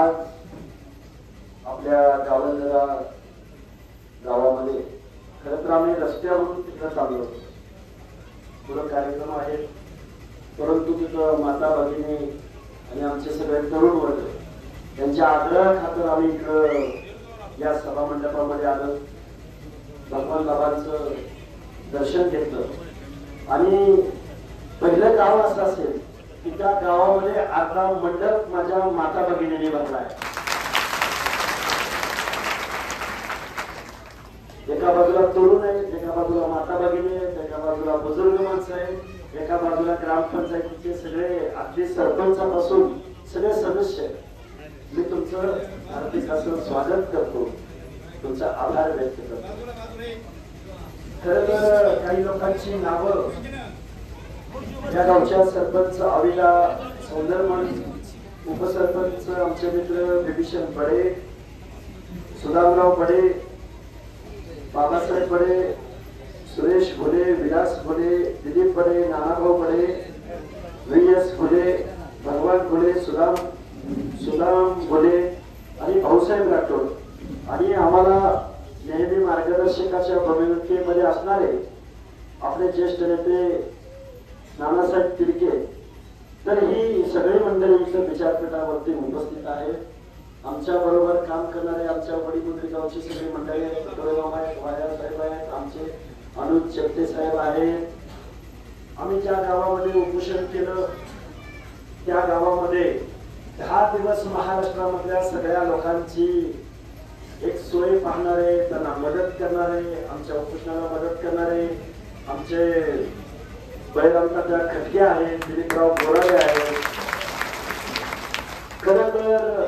आज आपल्या गावंदरा गावामध्ये खरं तर आम्ही रस्त्यावरून तिथं चाललो होतो. पुढे कार्यक्रम आहेत, परंतु तिथं माता भगिनी आणि आमचे सगळे तरुण वर्ग यांच्या आग्रहाखातर आम्ही इकडं या सभा मंडपामध्ये आलो. भगवान बाबांचं दर्शन घेतलं आणि पहिलं गाव असं असेल की त्या गावामध्ये अर्धा मंडप माझ्या माता भगिनीने भरलाय. एका बाजूला तरुण आहेत, एका बाजूला माता भगिनी आहेत, एका बाजूला बुजुर्ग माणसं आहेत, एका बाजूला ग्रामपंचायतीचे सगळे अगदी सरपंचापासून सगळे सदस्य. मी तुमचं हार्दिक असं स्वागत करतो, तुमचा आभार व्यक्त करतो. खरं तर काही लोकांची नावं या गावच्या सरपंच अविला सौंदरमण, उपसरपंच आमचे मित्र बिभीषण बडे, सुदामराव बडे, बाबासाहेब बडे, सुरेश भोले, विलास भोले, दिलीप बडे, नानाभाऊ बडे, व्ही.एस. भोले, भगवान भोले, सुदाम भोले आणि भाऊसाहेब राठोड आणि आम्हाला नेहमी मार्गदर्शकाच्या भूमिकेमध्ये असणारे आपले ज्येष्ठ नेते नानासाहेब तिडके. तर ही सगळी मंडळी इथं विचारपीठावरती उपस्थित आहे. आमच्या बरोबर काम करणारे आमच्या वडील गावची सगळी मंडळी आहेत. तुकडोबाबा आहेत, वाया साहेब आहेत, आमचे अनुज चेपटे साहेब आहेत. आम्ही ज्या गावामध्ये उपोषण केलं त्या गावामध्ये 10 दिवस महाराष्ट्रामधल्या सगळ्या लोकांची एक सोय पाहणारे, त्यांना मदत करणारे, आमच्या उपोषणाला मदत करणारे आमचे बळीरामदादा खटके आहेत, दिलीपराव बोराडे आहेत. खरं तर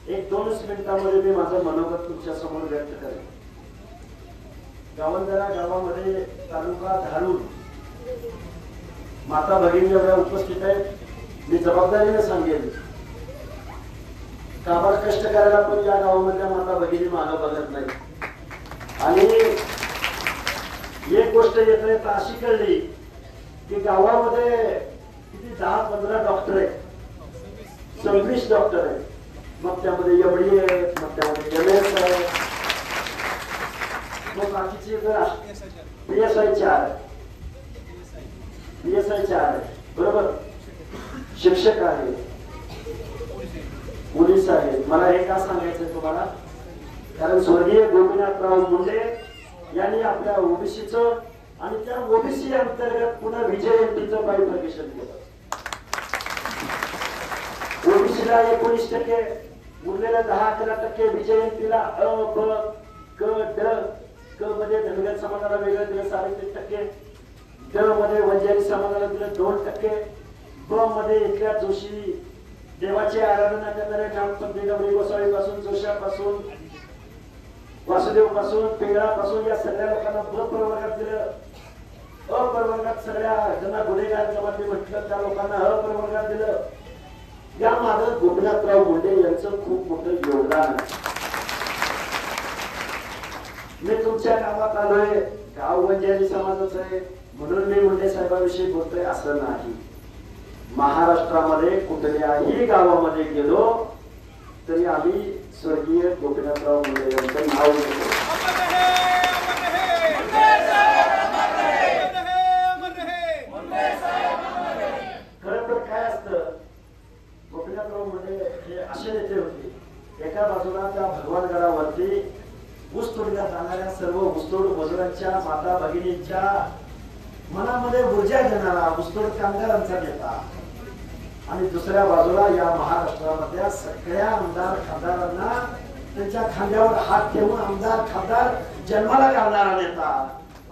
1-2 मिनिटांमध्ये मी माझं मनोगत तुमच्या समोर व्यक्त करेन. गावंदरा गावामध्ये तालुका धारूर माता भगिनी एवढ्या उपस्थित आहेत. मी जबाबदारीने सांगेन, काबाड कष्ट करायला पण या गावामधल्या माता भगिनी मागं बघत नाही. आणि एक गोष्ट येते तर अशी कळली की गावामध्ये किती 10-15 डॉक्टर आहेत, 26 डॉक्टर आहेत. मग त्यामध्ये एवढी आहेत, मग त्यामध्ये एमएस आहे, मग बाकीचे PSI 4 आहे, बरोबर. शिक्षक आहेत, पोलीस आहेत. मला हे का सांगायचंय तुम्हाला, कारण स्वर्गीय गोपीनाथराव मुंडे यांनी आपल्या ओबीसीचं आणि त्या ओबीसी अंतर्गत पुन्हा विजयंतीचं बायफर्केशन केलं. ओबीसीला 19%, उरलेल्या 10-11% विजयंतीला अ, ब, क, ड. क मध्ये धनगर समाजाला वेगळं दिलं 3.5%, ड मध्ये वंजारी समाजाला दिलं 2%, ब मध्ये इथल्या जोशी देवाची आराधना करणाऱ्या ग्रामपंचायत गवळी गोसावी पासून, जोशापासून, वासुदेव पासून, पिंगळापासून या सगळ्या लोकांना ब प्रवर्गात दिलं. अ प्रवर्गात सगळ्या ज्यांना गुन्हेगार जमाती म्हटलं त्या लोकांना अ प्रवर्गात दिलं. या मागे गोपीनाथराव मुंडे यांचं खूप मोठं योगदान आहे. मी तुमच्या गावात आलोय, गाव वंजारी समाजाचं आहे म्हणून मी मुंडे साहेबांविषयी बोलतोय असं नाही. महाराष्ट्रामध्ये कुठल्याही गावामध्ये गेलो तरी आम्ही स्वर्गीय गोपीनाथराव मुंडे यांचं नाव घेतो. खरं तर काय असतं, गोपीनाथराव मुंडे हे असे नेते होते. एका बाजूला त्या भगवानगडावरती ऊस तोडल्या जाणाऱ्या सर्व ऊसतोड मजुरांच्या माता भगिनींच्या मनामध्ये ऊर्जा देणारा ऊसतोड कामगारांचा नेता, आणि दुसऱ्या बाजूला या महाराष्ट्रामधल्या सगळ्या आमदार खासदारांना त्यांच्या खांद्यावर हात ठेवून आमदार खासदार जन्माला घालणारा नेता.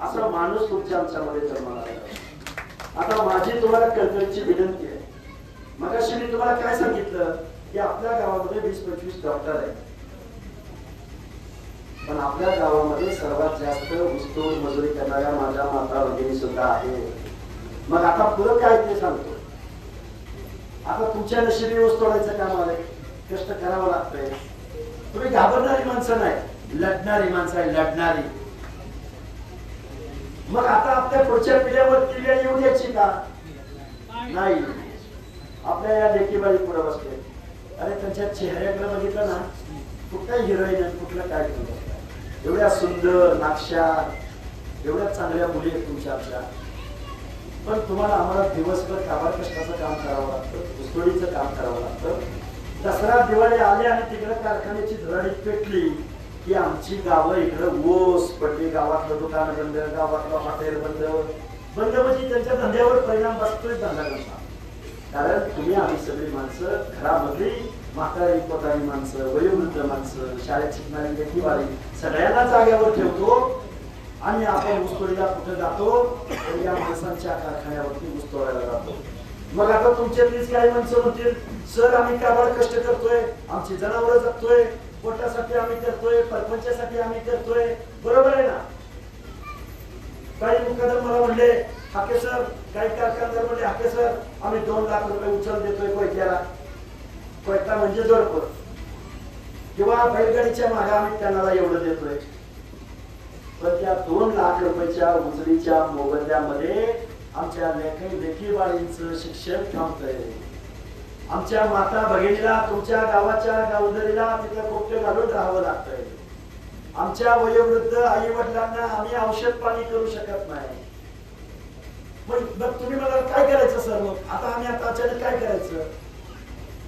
असा माणूस तुमच्या आमच्यामध्ये जन्माला आला. आता माझी तुम्हाला कळकळीची विनंती आहे. मगाशी मी तुम्हाला काय सांगितलं की आपल्या गावामध्ये 20-25 डॉक्टर आहेत, पण आपल्या गावामध्ये सर्वात जास्त ऊसतोड मजुरी करणाऱ्या माझ्या माता भगिनी सुद्धा आहे. मग आता पुढं काय ते सांगतो. आता तुमच्या नशिबी ऊस तोडायचं काम आलंय, कष्ट करावं लागतंय. तुम्ही घाबरणारी माणसं नाही, लढणारी माणसं आहे, लढणारी. मग आता आपल्या पुढच्या पिढ्यावरती वेळ येऊ द्यायची का नाही. आपल्या या लेकीबाई पुढे बसले अरे त्यांच्या चेहऱ्याकडे बघितलं ना, कुठला हिरोईन आहे, कुठलं काय केलं, एवढ्या सुंदर नाक्षा, एवढ्या चांगल्या मुली आहेत तुमच्या. पण तुम्हाला आम्हाला दिवसभर काबाड कष्टाचं काम करावं लागतं, ऊसतोडीचं काम करावं लागतं. दसरा दिवाळी आले आणि तिकडे कारखान्याची धरणी पेटली की आमची गावं इकडं ओस पडली, गावातलं दुकान बंद, गावातलं हॉटेल बंद. बंद म्हणजे त्यांच्या धंद्यावर परिणाम बसतोय धंदा करता. कारण तुम्ही आम्ही सगळी माणसं घरामधली म्हातारी पोतारी माणसं, वयोवृद्ध माणसं, शाळेत शिकणारी लेखीवाली सगळ्यांना जाग्यावर ठेवतो आणि आपण ऊसतोडीला कुठे जातो तर या माणसांच्या कारखान्यावरती ऊस तोडायला जातो. मग आता तुमच्यातलीच काही माणसं म्हणतील, सर आम्ही काबाड कष्ट करतोय, आमची जनावरं जगतोय, पोटासाठी आम्ही करतोय, परपंचासाठी आम्ही करतोय. बरोबर आहे ना? काही मुकादम मला म्हणले हाके सर, काही कारखानदार म्हणले हाके सर आम्ही 2 लाख रुपये उचल देतोय कोयत्याला. कोयता म्हणजे जोडपर किंवा बैलगाडीच्या मागे आम्ही त्यांना एवढं देतोय. पण त्या 2 लाख रुपयाच्या उचलीच्या मोबदल्यामध्ये आमच्या लेखी बाळींचं शिक्षण थांबतंय. आमच्या माता भगिनीला तुमच्या गावाच्या गावदरीला तिथं कोपटे घालून राहावं लागतंय. आमच्या वयोवृद्ध आई वडिलांना आम्ही औषध पाणी करू शकत नाही. मग तुम्ही मला काय करायचं सर? मग आता अचानक काय करायचं?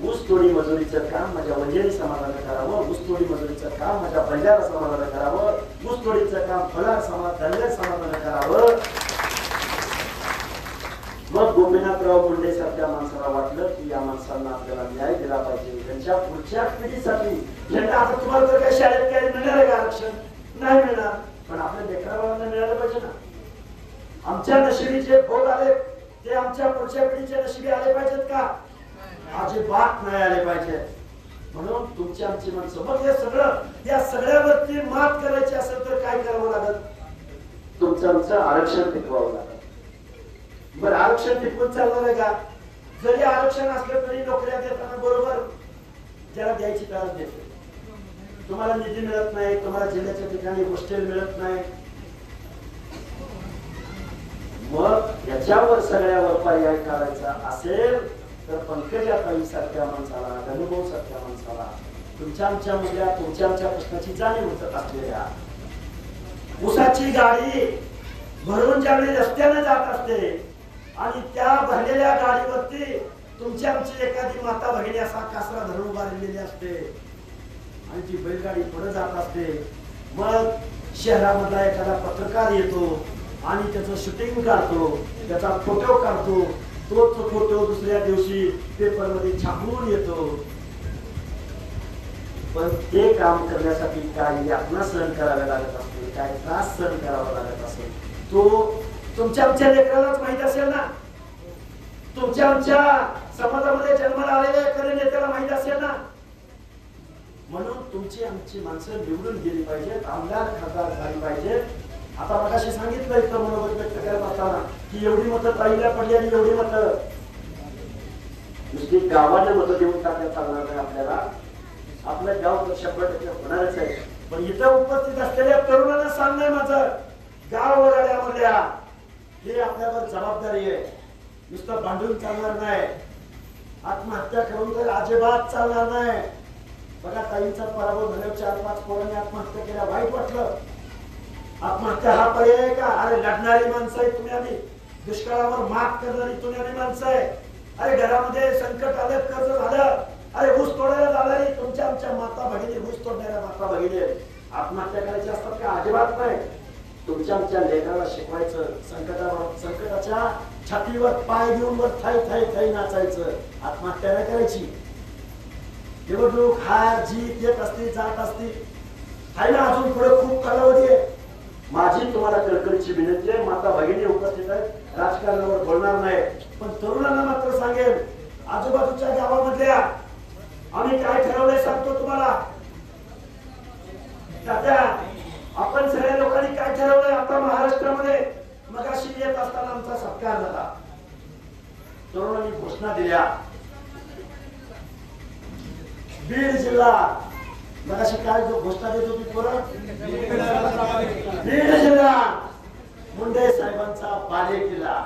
ऊस तोडी मजुरीचं काम माझ्या वंजारी समाजाने करावं, ऊस तोडी मजुरीचं काम माझ्या बंजारा समाजाने करावं, ऊस तोडीचं काम फलार समाज धनगर समाजाने करावं. मग गोपीनाथराव मुंडे सारख्या माणसाला वाटलं की या माणसांना आपल्याला न्याय दिला पाहिजे त्यांच्या पुढच्या पिढीसाठी. आता तुम्हाला तर काही शाळेत काही मिळणार का आरक्षण? नाही मिळणार, पण आपल्या लेकराबाळांना मिळालं पाहिजे ना. आमच्या नशिबी जे भोग आले ते आमच्या पुढच्या पिढीच्या नशिबी आले पाहिजेत का? अजिबात नाही आले पाहिजे. म्हणून तुमची आमची माणसं. मग हे सगळं या सगळ्यावरती मात करायची असेल तर काय करावं लागत? तुमचं आमचं आरक्षण टिकवावं लागत. बरं, आरक्षण टिकवून चालणार आहे का? जरी आरक्षण असलं तरी नोकऱ्या देताना बरोबर ज्याला द्यायची त्याला देतो. तुम्हाला निधी मिळत नाही, तुम्हाला जिल्ह्याच्या ठिकाणी हॉस्टेल मिळत नाही. मग याच्यावर सगळ्यावर पर्याय काढायचा असेल तर पंकजाताई सारख्या माणसाला, अनुभव सारख्या माणसाला, तुमच्या आमच्या मुल्या तुमच्या आमच्या प्रश्नाची जाणीव होत असलेल्या ऊसाची गाडी भरून ज्यावेळी रस्त्याने जात असते आणि त्या भरलेल्या गाडीवरती तुमची आमची एखादी माता भगिनी असा कासरा धरून उभा राहिलेली असते आणि ती बैलगाडी पुढे जात असते. मग शहरामधला एखादा पत्रकार येतो आणि त्याचं शूटिंग काढतो, त्याचा फोटो काढतो. तोच फोटो दुसऱ्या दिवशी पेपरमध्ये छापून येतो. पण ते काम करण्यासाठी काय यातना सहन करावे लागत असते, काय त्रास सहन करावा लागत असेल तो तुमच्या आमच्या लेकरालाच माहित असेल ना. तुमच्या आमच्या समाजामध्ये जन्माला आलेल्या एखाद्या नेत्याला माहित असेल ना. म्हणून तुमची आमची माणसं निवडून गेली पाहिजेत, आमदार खासदार झाली पाहिजेत. आता मगाशी सांगितलं इथं मनोगत व्यक्त करत असताना की एवढी मतं ताईला पडली आणि एवढी मतं नुसती गावाने मतं देऊन टाकण्यात चालणार नाही. आपल्याला आपलं गाव तर 100% होणारच आहे. पण इथं उपस्थित असलेल्या तरुणांना सांगणं माझं, गाव वडाळ्यामधल्या हे आपल्यावर जबाबदारी आहे. नुसतं भांडून चालणार नाही, आत्महत्या करून तर अजिबात चालणार नाही. बघा ताईंचा पराभव झाल्यावर 4-5 पोरांनी आत्महत्या केल्या, वाईट वाटलं. आत्महत्या हा पर्याय आहे का? अरे लढणारी माणसं आहे तुम्ही, आम्ही दुष्काळावर मात करणारी तुम्ही आम्ही माणसं आहे. अरे घरामध्ये संकट आलं, कर्ज झालं, अरे ऊस तोडायला जाणारी तुमच्या आमच्या माता भगिनी, ऊस तोडणाऱ्या माता भगिनी आत्महत्या करायची असतात का? अजिबात नाही. तुमच्या आमच्या लेकराला शिकवायचं, संकटाच्या छातीवर पाय देऊन वर थाई थाई थाई नाचायचं, आत्महत्या नाही करायची. निवडणूक हार जीत येत असते, जात असते, आहे ना. अजून पुढे खूप कालावधी आहे. माझी तुम्हाला कळकळीची विनंती आहे, माता भगिनी उपस्थित आहेत, राजकारणावर बोलणार नाही, पण तरुणांना मात्र सांगेल, आजूबाजूच्या गावामधल्या आम्ही काय ठरवलंय सांगतो तुम्हाला. तात्या, आपण सगळ्या लोकांनी काय ठरवलंय आता महाराष्ट्रामध्ये? मगाशी येत असताना आमचा सत्कार झाला, तरुणांनी घोषणा दिल्या. बीड जिल्हा मगाशी काय जो घोषणा देत होती पोरं, बीड जिल्हा मुंडे साहेबांचा बालेकिल्ला.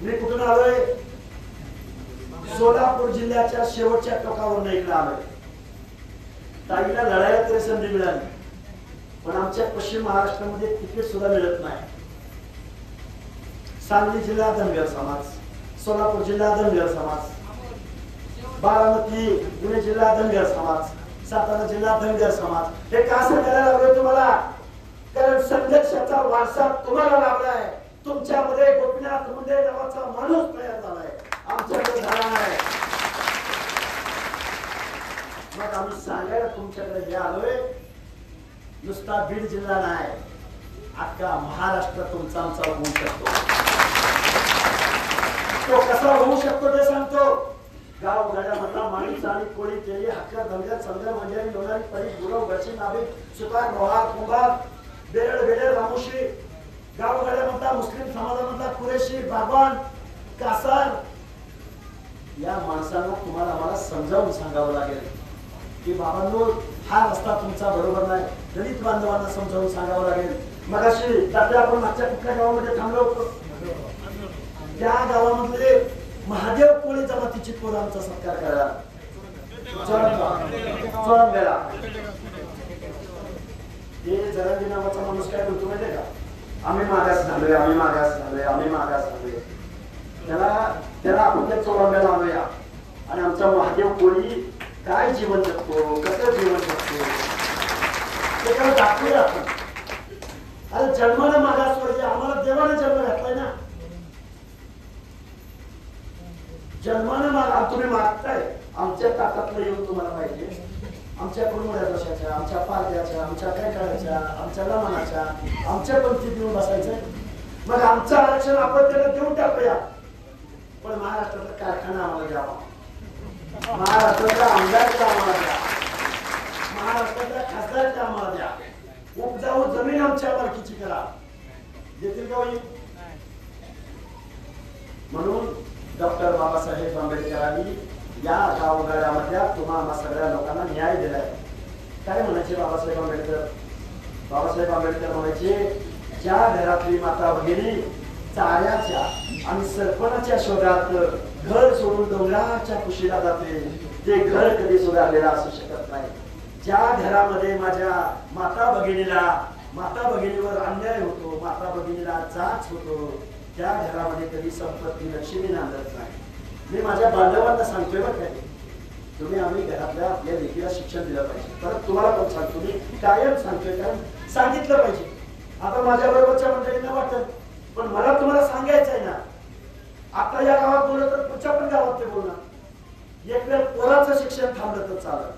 मी कुठून आलोय? सोलापूर जिल्ह्याच्या शेवटच्या टोकावर इकडे आलोय. ताईला लढायला तरी संधी मिळाली, पण आमच्या पश्चिम महाराष्ट्रामध्ये तिकीट सुद्धा मिळत नाही. सांगली जिल्हा धनगर समाज, सोलापूर जिल्हा धनगर समाज, बारामती पुणे जिल्हा धनगर समाज, सातारा जिल्हा धनगर समाज. हे का सांगायला लागलोय तुम्हाला? कारण संघर्षाचा वारसा तुम्हाला लाभलाय. तुमच्यामध्ये गोपीनाथ मुंडे नावाचा माणूस तयार झालाय, आमच्याकडे झाला नाही. मग आम्ही सांगायला तुमच्याकडे हे आलोय. नुसता बीड जिल्हा नाही, अख्खा महाराष्ट्र तुमचा आमचा होऊ शकतो. तो कसा होऊ शकतो ते सांगतो. गाव गड्यामधला माणूस आणि कोळी केली हक्कर धनगर संगर मंडळी लोणारी परी गुरव गडची नावे सुतार रोहार कुंभार बेरड बेडे रामोशी, गाव गड्यामधला मुस्लिम समाजामधला कुरेशी बाबान कासार, या माणसांना तुम्हाला आम्हाला समजावून सांगावं लागेल की बाबांनो हा रस्ता तुमचा बरोबर नाही. दलित बांधवांना समजावून सांगावं लागेल. मगाशी दादा आपण मागच्या कुठल्या गावामध्ये थांबलो होतो, त्या गावामधले महादेव कोळी जमातीची पोरं आमचा सत्कार करायला चोळंबेला. हे जरांगी नावाचा माणूस काय बोलतो माहितीये का? आम्ही मागास झालोय, आम्ही मागास झालोय, आम्ही मागास झालोय. त्याला आपण त्या चोळंबेला आणूया आणि आमचा महादेव कोळी काय जीवन जगतो, कसं जीवन जगतो ते त्याला दाखवूया आपण. अरे जन्माला मागासवर्गीय आम्हाला देवाने जन्म घातलाय ना. जन्माने तुम्ही मागताय, आमच्या ताकातलं येऊन तुम्हाला पाहिजे. आमच्या कुरमुड्या दोषाच्या, आमच्या पारद्याच्या, आमच्या काय करायच्या, आमच्या लमानाच्या, आमच्या पंक्तीत येऊन बसायचंय. मग आमचं आरक्षण आपण त्याला देऊन टाकूया. पण महाराष्ट्राचा कारखाना आम्हाला द्यावा, महाराष्ट्राचा आमदारचा आम्हाला द्या, महाराष्ट्राच्या खासदारचा आम्हाला द्या. उपजाऊ जमीन आमच्या मालकीची करा. देतील का होईल? म्हणून डॉक्टर बाबासाहेब आंबेडकरांनी या गावगाड्यामधल्या तुम्हाला सगळ्या लोकांना न्याय दिलाय. काय म्हणायचे बाबासाहेब आंबेडकर? बाबासाहेब आंबेडकर म्हणायचे, ज्या घरातली माता भगिनी चाऱ्याच्या आणि सरपणाच्या शोधात घर सोडून डोंगराच्या कुशीला जाते, ते घर कधी सुधारलेलं असू शकत नाही. ज्या घरामध्ये माझ्या माता भगिनीवर अन्याय होतो, माता भगिनीला जाच होतो, त्या घरामध्ये कधी संपत्ती लक्ष्मी नांदत नाही. मी माझ्या बांधवांना सांगतोय बरं काय, तुम्ही आम्ही घरातल्या आपल्या लेकीला शिक्षण दिलं पाहिजे. परत तुम्हाला पण सांगतो, मी कायम सांगतोय, कारण सांगितलं पाहिजे. आता माझ्या बरोबरच्या मंडळींना वाटत, पण मला तुम्हाला सांगायचं आहे ना. आता या गावात बोललं तर पुढच्या पण गावात ते बोलणार. एक वेळ पोराचं शिक्षण थांबलं तर चालत,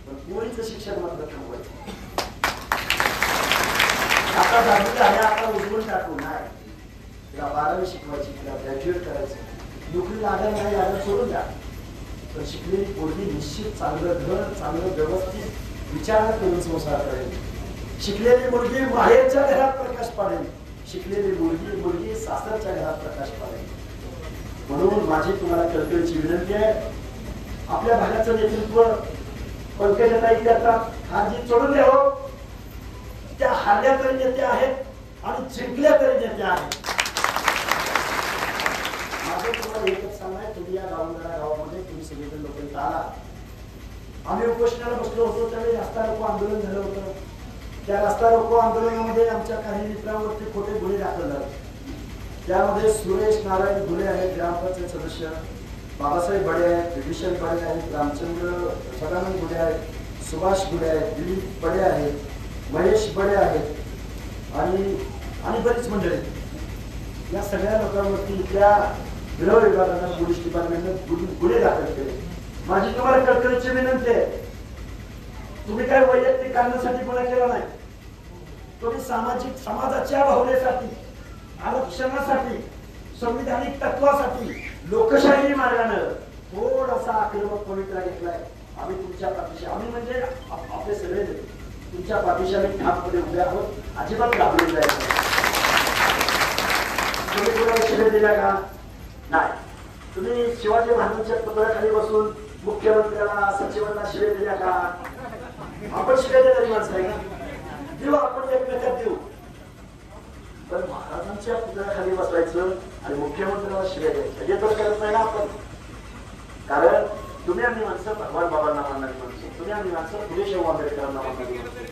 पण पोरीचं शिक्षण मात्र थांबवायचं. आता दहावी आहे, आता उजवून टाकू नाही. तिला 12वी शिकवायची, तिला ग्रॅज्युएट करायचं. नोकरी लागत नाही लागत सोडून द्या, पण शिकलेली पोरगी निश्चित चांगलं घर, चांगलं व्यवस्थित विचार करून संसार करेल. शिकलेली मुलगी माहेरच्या घरात प्रकाश पाडेल, शिकलेली मुलगी सासरच्या घरात प्रकाश पाडेल. म्हणून माझी तुम्हाला कळकळीची विनंती आहे, आपल्या भागाचं नेतृत्व पंकजाताई करतात. हा जी सोडून द्यावं, त्या हारल्या तरी नेत्या आहेत आणि जिंकल्या तरी नेत्या आहेत. तुम्हाला एकच सांगणार, तुम्ही या गावामध्ये तुम्ही सगळेजण लोक इथं आला. आम्ही उपोषणाला बसलो होतो, त्यावेळी रस्ता रोको आंदोलन झालं होतं. त्या रस्ता रोको आंदोलनामध्ये आमच्या काही मित्रांवरती खोटे गुन्हे दाखल झाले. त्यामध्ये सुरेश नारायण घुले आहेत, ग्रामपंचायत सदस्य, बाबासाहेब बडे आहेत, विभीषण बडे आहेत, रामचंद्र सदानंद घुले आहेत, सुभाष घुले आहेत, दिलीप बडे आहेत, महेश बडे आहेत आणि बरीच मंडळी. या सगळ्या लोकांवरती त्या गृह विभागानं, पोलीस डिपार्टमेंटनं गुन्हे दाखल केले. माझी तुम्हाला कळकळीची विनंती आहे, तुम्ही काय वैयक्तिक कारणासाठी गुन्हा केला नाही. तुम्ही समाजाच्या भावनेसाठी, आरक्षणासाठी, संविधानिक तत्वासाठी, लोकशाही मार्गानं थोडासा आक्रमक पवित्रा घेतलाय. आम्ही तुमच्या पाठीशी, आम्ही म्हणजे आपले सगळे तुमच्या पाठीशी आम्ही ठामपणे उभे आहोत. अजिबात घाबरून जायचं. तुम्ही कुणाला शिव्या दिल्या का? नाही. तुम्ही शिवाजी महाराजांच्या पुतळ्याखाली बसून मुख्यमंत्र्याला, सचिवांना शिव्या दिल्या का? आपण शिव्या देणारी माणसं आहे का? देऊ, आपण एकमेकात देऊ. पण महाराजांच्या पुतळ्याखाली बसायचं आणि मुख्यमंत्र्याला शिव्या द्यायचं हे तर करत नाही ना आपण. कारण तुम्ही आम्ही माणसं भगवान बाबांना मानणारी माणसं, तुम्ही आम्ही माणसं फुले शाहू आंबेडकरांना मानणारी माणसं.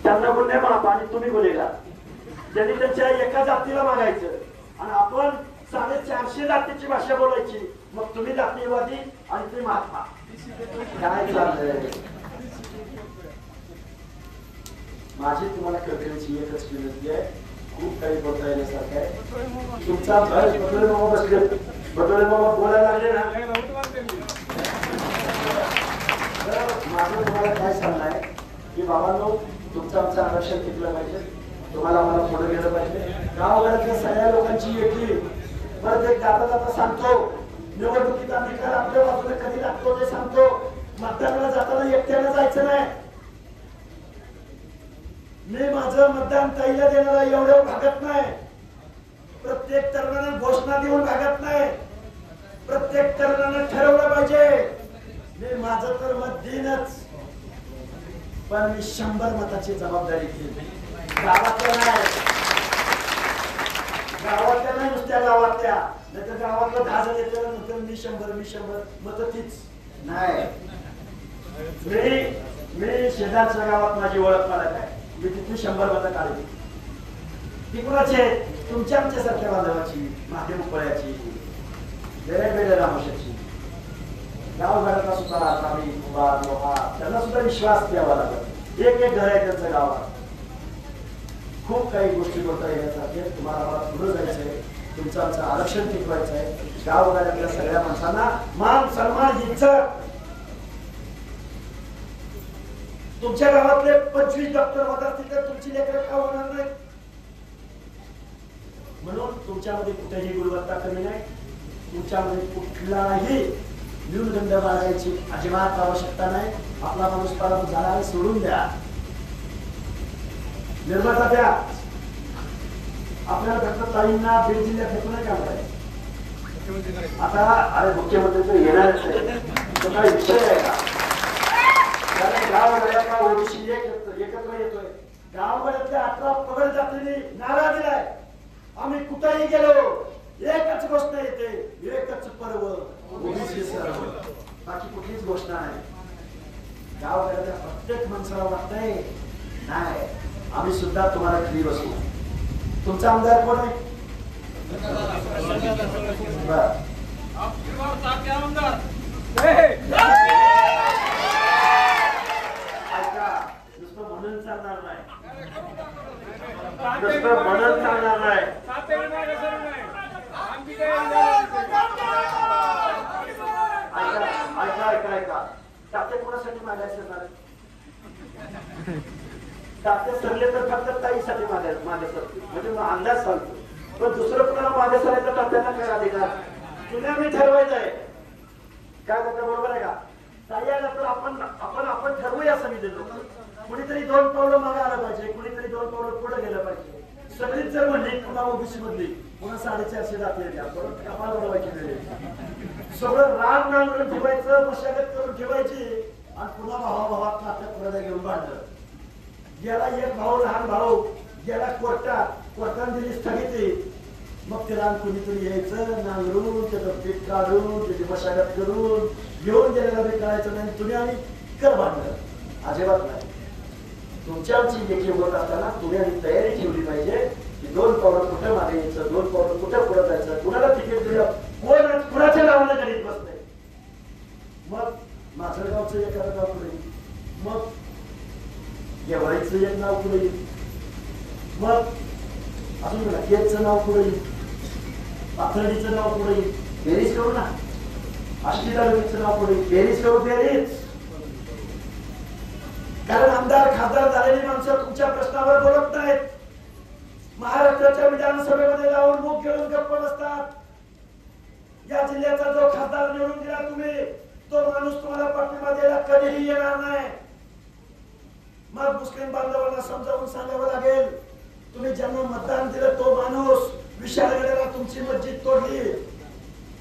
त्यांना गुन्हे माफ आणि तुम्ही गुन्हेगार. त्यांनी त्यांच्या एका जातीला मागायचं आणि आपण 450 जातीची भाषा बोलायची. मग तुम्ही जातीवादी आणि तुम्ही महात्मा. काय चाललंय? माझी तुम्हाला कळकळीची एकच विनंती आहे, खूप काही बोलता येण्यासारखं आहे. तुमचा बटोले मामा बसले, बटोले मामा बोलायला लागले ना, माझं तुम्हाला काय सांगणं आहे की बाबांनो, तुमचं आमचं आरक्षण टिकलं पाहिजे, तुम्हाला आम्हाला पुढे गेलं पाहिजे. गावाघरातल्या सगळ्या लोकांची एकली. परत एक जाता जाता सांगतो, निवडणुकीचा निकाल आपल्या बाजूने कधी लागतो ते सांगतो. मतदानाला जाताना एकट्यानं जायचं नाही. मी माझं मतदान ताईला देणारा एवढं भागत नाही. प्रत्येक तरुणाने घोषणा देऊन भागत नाही. प्रत्येक तरुणाने ठरवलं पाहिजे मी माझं तर मत देईनच, पण मी 100 मताची जबाबदारी घेईन. गावातल्या नाही, गावातल्या नाही, नुसत्या गावातल्या. नाही तर गावातलं 10 जण येते नंतर मी 100 मत तीच नाही. मी शेजारच्या गावात माझी ओळख पालक आहे. मी तिथून 100 मतं काढली. ती कुणाची आहे? तुमच्या आमच्यासारख्या बांधवाची, महादेव उपळ्याची, वेगवेगळ्या रामोशाची. गावघरातला सुद्धा रातावी, कुंभार, लोहार, त्यांना सुद्धा विश्वास द्यावा लागत. एक एक घर आहे त्यांचं गावात. खूप काही गोष्टी करता येण्यासारखे. तुम्हाला मला पुढे जायचंय, तुमचं आमचं आरक्षण टिकवायचं आहे. गावघरातल्या सगळ्या माणसांना मान सन्मान इज्जत. तुमच्या गावातले 25 डॉक्टर होत असतील तर तुमची लेकरं का होणार नाही? म्हणून तुमच्यामध्ये कुठेही गुणवत्ता कमी नाही. तुमच्यामध्ये कुठलाही न्यूनगंड बाळगायची अजिबात आवश्यकता नाही. आपला माणूस पालन झाला सोडून द्या, निर्माता द्या. आपल्याला फक्त ताईंना बीड जिल्ह्यात हेतू नाही का करायचं. आता अरे मुख्यमंत्री तर येणारच आहे, तो काही विषय आहे का? कारण गावघरातला ओबीसी एकत्र येतोय. गावघरातल्या 18 पगड जातीने नारा दिलाय, आम्ही कुठेही गेलो एकच गोष्ट येते, एकच पर्व, ओबीसी सर्व. बाकी कुठलीच घोषणा नाही. गावघरातल्या प्रत्येक माणसाला वाटतंय नाही आम्ही सुद्धा तुम्हाला खाली बसू. तुमचा आमदार कोण आहे? नुसतं म्हणून चालणार नाही, नुसतं म्हणून चालणार नाही. ऐका तात्या कोणासाठी मागायचं? तात्या सरले तर फक्त ताईसाठी मागायचं म्हणजे अंदाज सांगतो. पण दुसरं कुणाला मागे सरायचं तात्यांना काय अधिकार? तुला मी ठरवायचंय काय तात्या, बरोबर आहे का? ताई आला तर आपण ठरवूया समिती लोक. कुणीतरी 2 पावलं मागे आलं पाहिजे, कुणीतरी 2 पावलं पुढे गेलं पाहिजे. सगळीच जर म्हणली पुन्हा ओबीसी मधली पुन्हा 450 जाती कपाल बनवायची वेळ. सगळं राग नांगरून ठेवायचं, मशागत करून ठेवायची आणि पुन्हा भावाभावात नात्यात पुढे घेऊन भांडलं. गेला एक भाऊ, लहान भाऊ गेला कोर्टाने दिली स्थगिती. मग त्याला कुणीतरी यायचं नांगरून त्याचं पीठ काढून त्याची मशागत करून घेऊन गेलेला बी कळायचं नाही. तुम्ही आणि कर भांडलं अजिबात नाही. तुमच्या आमची देखील होत असताना तुम्ही आणि तयारी ठेवली पाहिजे की 2 पावलं कुठं मागे यायचं, 2 पावलं कुठं पुढे जायचं, कुणाला तिकीट दिलं, कोण कुणाच्या नावाने गणित बसतंय. मग मासळगावचं एखादं गाव पुढे, मग गेवाळीचं एक नाव पुढे येईल, मग अजून केजचं नाव पुढे येईल, पाथर्डीचं नाव पुढे येईल. बेरीज करू ना, आष्टी तालुक्याचं नाव पुढे येईल. बेरीज करू, बेरीज. कारण आमदार खासदार झालेली माणसं तुमच्या प्रश्नावर बोलत नाहीत. महाराष्ट्राच्या विधानसभेमध्ये जाऊन मुख घेऊन गप्प बसतात. या जिल्ह्याचा जो खासदार निवडून दिला तुम्ही, तो माणूस तुम्हाला पाठिंबा द्यायला कधीही येणार नाही. मग मुस्लिम बांधवांना समजावून सांगावं लागेल, तुम्ही ज्यांना मतदान दिलं तो माणूस विशाळगडाला तुमची मस्जिद तोडली,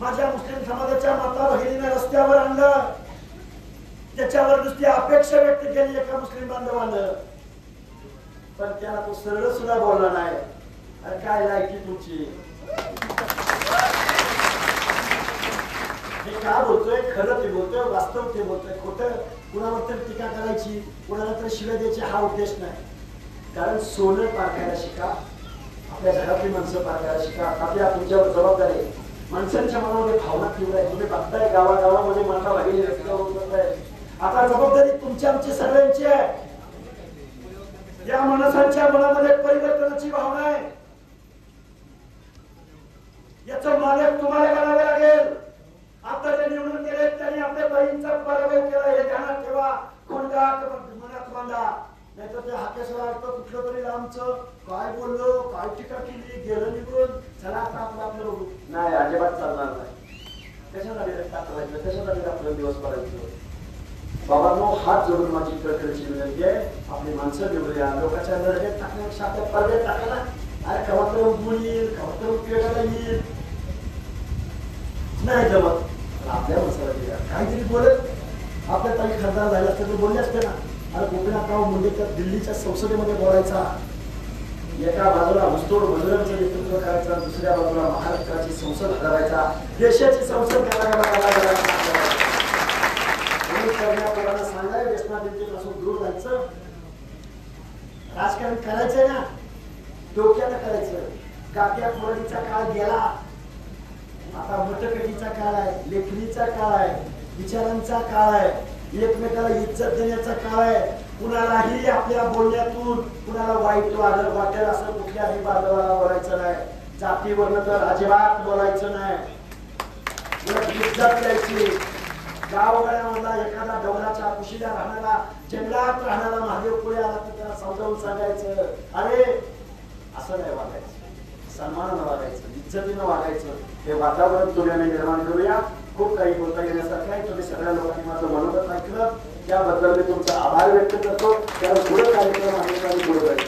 माझ्या मुस्लिम समाजाच्या माता भगिनींना रस्त्यावर आणलं, त्याच्यावर नुसती अपेक्षा व्यक्त केली एका मुस्लिम बांधवानं, पण त्याला तो सरळ सुद्धा बोलला नाही. अरे काय लायकी तुमची. मी का बोलतोय, खरं ते बोलतोय, वास्तव ते बोलतोय. खोटं कुणावर तर टीका करायची, कुणाला तर शिव्या द्यायची हा उद्देश नाही. कारण सोनं पारखायला शिका, आपल्या घरातली माणसं पारखायला शिका. आपल्या तुमच्यावर जबाबदारी आहे. माणसांच्या मनामध्ये भावना तीव्र आहे. तुम्ही बघताय गावागावामध्ये माता भगिनी रस्त्यावर उतरत आहे. आता जबाबदारी तुमची आमची सगळ्यांची आहे. या माणसांच्या मनामध्ये परिवर्तनाची भावना आहे. याचं मालक तुम्हाला करावे लागेल. आता जे निवडून गेले त्यांनी आपल्या बहिणीचा पराभव केला हे ध्यानात ठेवा. कोणत्या मनात बांधा, नाहीतर ते हाकेसला ऐकतो कुठलं तरी लांबचं काय बोललो, काय टीका केली, गेलं निघून, चला आता आपलं आपलं बघू. नाही, अजिबात चालणार नाही. कशासाठी रस्ता करायचं, कशासाठी आपलं दिवस पडायचं. बाबांनो, हात जोडून माझी प्रकारची विनंती आहे, आपली माणसं निवडूया. लोकांच्या लढ्यात टाकण्यापेक्षा आपल्या पडद्यात टाका ना. अरे कवा तर उठून येईल, कवा तर उपयोगाला येईल. नाही जमत आपल्या माणसाला दिल्या काहीतरी बोलत आपल्या काही खासदार झाले असते तर बोलले असते ना. अरे गोपीनाथराव मुंडेकर दिल्लीच्या संसदेमध्ये बोलायचा, एका बाजूला मुस्तोड मजुरांचं नेतृत्व करायचं, दुसऱ्या बाजूला महाराष्ट्राची संसद हलवायचा, देशाची संसद करण्याला सांगाय व्यसनाधीनतेपासून दूर जायचं. राजकारण करायचंय ना, डोक्याला करायचं. काट्या कुरडीचा काळ गेला, आता मतपेटीचा काळ आहे, लेखणीचा काळ आहे, विचारांचा काळ आहे, एकमेकाला इज्जत देण्याचा काळ आहे. कुणालाही आपल्या बोलण्यातून कुणाला वाईट वाटेल असं कुठल्याही बांधवाला बोलायचं नाही. जातीवरनं तर अजिबात बोलायचं नाही. इज्जत द्यायची. गावगाड्यामधला एखादा डोंगराच्या कुशीला राहणारा, जंगलात राहणारा महादेव पुढे आला तर त्याला समजावून सांगायचं, अरे असं नाही वागायचं, सन्मानानं वागायचं, इज्जतीनं वागायचं. हे वातावरण तुम्ही आम्ही निर्माण करूया. खूप काही बोलता येण्यासारखं आहे. तुम्ही सगळ्या लोकांनी माझं मनोगत ऐकलं त्याबद्दल मी तुमचा आभार व्यक्त करतो. त्याला पुढे कार्यक्रम आहे पुढे जाईल.